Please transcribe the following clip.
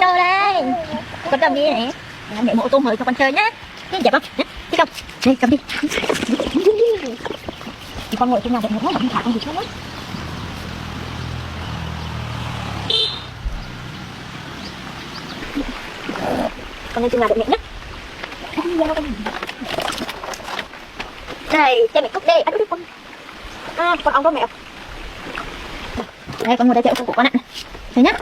Đâu đây? Con cầm đi này. Mẹ mộ tôm mời cho con chơi nhá. Đẹp không? Thích không? Đây, cầm đi. Thì con ngồi trên nhà đẹp một không thả con gì hết. Con lên trên nhà đẹp nhẹ nhất. Đây, cho mẹ cúc đi. Ăn đi con. Con ong có mẹ. Đây, con ngồi đây chợ của con ạ. Thế nhá.